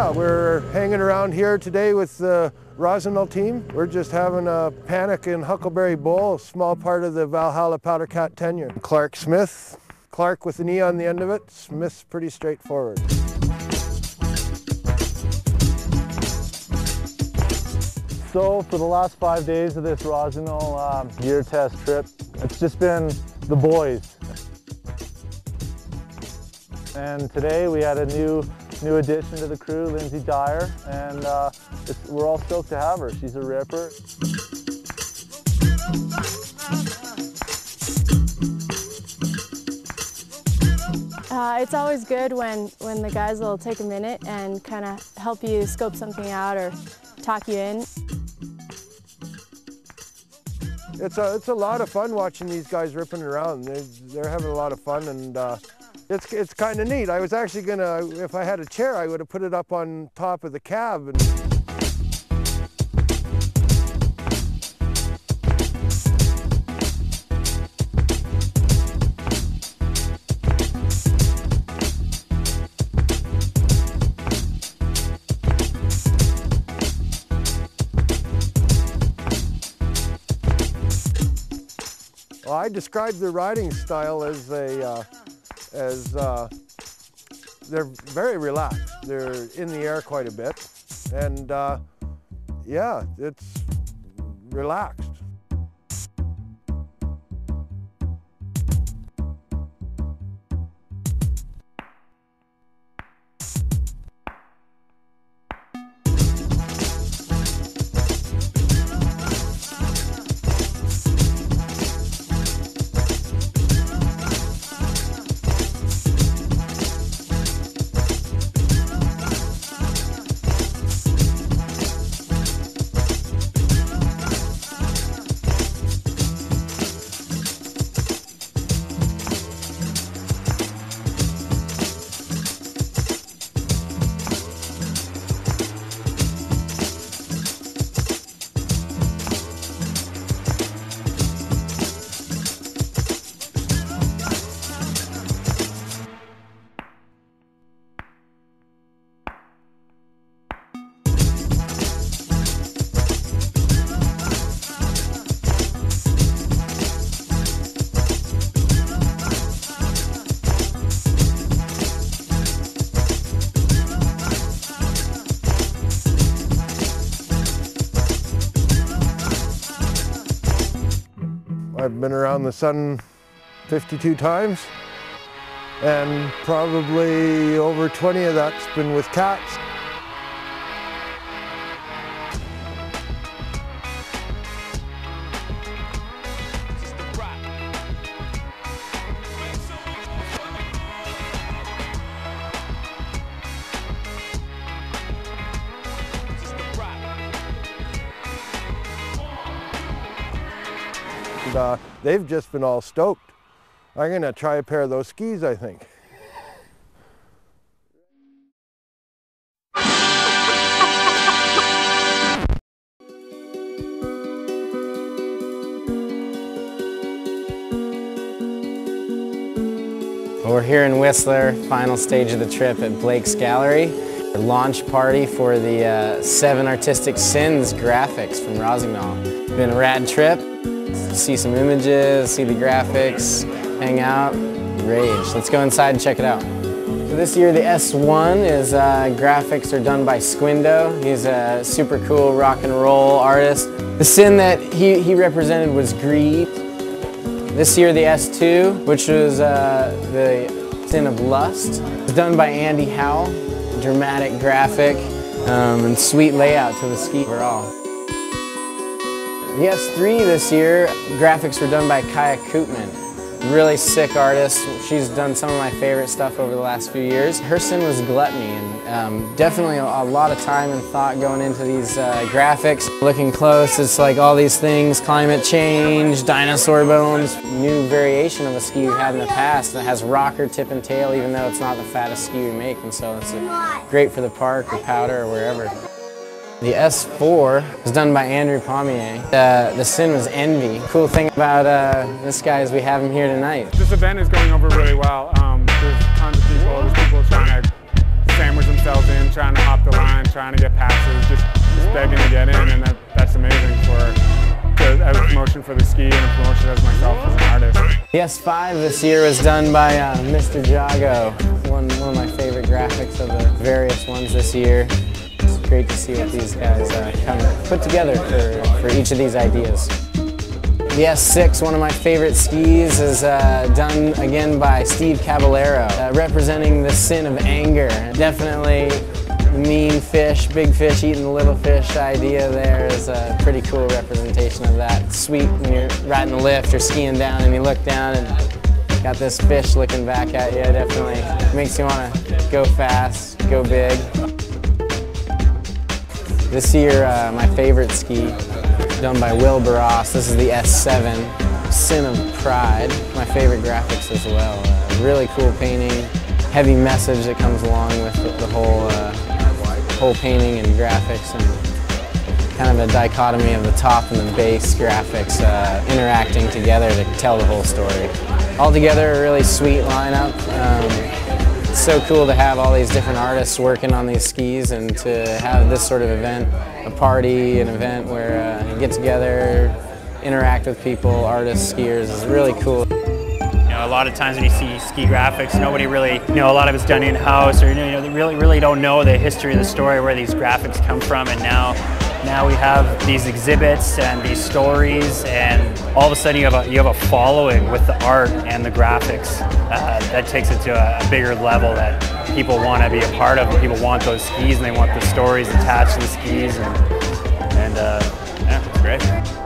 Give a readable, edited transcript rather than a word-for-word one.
Yeah, we're hanging around here today with the Rosenthal team. We're just having a panic in Huckleberry Bowl, a small part of the Valhala Powdercat tenure. Clark Smith, Clark with an E on the end of it, Smith's pretty straightforward. So for the last 5 days of this Rosenthal gear test trip, it's just been the boys. And today we had a new addition to the crew, Lindsay Dyer, and we're all stoked to have her. She's a ripper. It's always good when the guys will take a minute and kind of help you scope something out or talk you in. It's a lot of fun watching these guys ripping around. They're having a lot of fun, and it's kind of neat. I was actually gonna, if I had a chair, I would have put it up on top of the cab. Well, I describe their riding style as they're very relaxed. They're in the air quite a bit, and yeah, it's relaxed. I've been around the sun 52 times, and probably over 20 of that's been with cats. They've just been all stoked. I'm gonna try a pair of those skis, I think. Well, we're here in Whistler, final stage of the trip at Blake's Gallery. A launch party for the 7 Artistic Sins graphics from Rosenthal. It's been a rad trip. See some images, see the graphics, hang out, rage. Let's go inside and check it out. So this year the S1 is graphics are done by Squindo. He's a super cool rock and roll artist. The sin that he represented was greed. This year the S2, which was the sin of lust, is done by Andy Howell. Dramatic graphic and sweet layout to the ski overall. The S3 this year, graphics were done by Kaya Koopman. Really sick artist. She's done some of my favorite stuff over the last few years. Her sin was gluttony, and definitely a lot of time and thought going into these graphics. Looking close, it's like all these things, climate change, dinosaur bones, new variation of a ski you've had in the past that has rocker, tip and tail, even though it's not the fattest ski we make, and so it's great for the park or powder or wherever. The S4 was done by Andrew Pommier. The sin was envy. Cool thing about this guy is we have him here tonight. This event is going over really well. There's tons of people. There's people trying to hammers themselves in, trying to hop the line, trying to get passes, just begging to get in, and that's amazing as a promotion for the ski and a promotion as myself as an artist. The S5 this year was done by Mr. Jago, one of my favorite graphics of the various ones this year. It's great to see what these guys kind of put together for each of these ideas. The S6, one of my favorite skis, is done again by Steve Caballero, representing the sin of anger. Definitely mean fish, big fish eating the little fish idea there is a pretty cool representation of that. It's sweet when you're riding the lift or skiing down and you look down and got this fish looking back at you. It definitely makes you want to go fast, go big. This year, my favorite ski, done by Will Barras. This is the S7, Sin of Pride. My favorite graphics as well. Really cool painting, heavy message that comes along with the whole painting and graphics, and kind of a dichotomy of the top and the base graphics interacting together to tell the whole story. Altogether, a really sweet lineup. It's so cool to have all these different artists working on these skis, and to have this sort of event, a party, an event where you get together, interact with people, artists, skiers, is really cool. A lot of times when you see ski graphics, nobody really, a lot of it's done in-house, or they really don't know the history of the story where these graphics come from, and now we have these exhibits and these stories, and all of a sudden you have a following with the art and the graphics. That takes it to a bigger level that people want to be a part of. People want those skis and they want the stories attached to the skis, and yeah, it's great.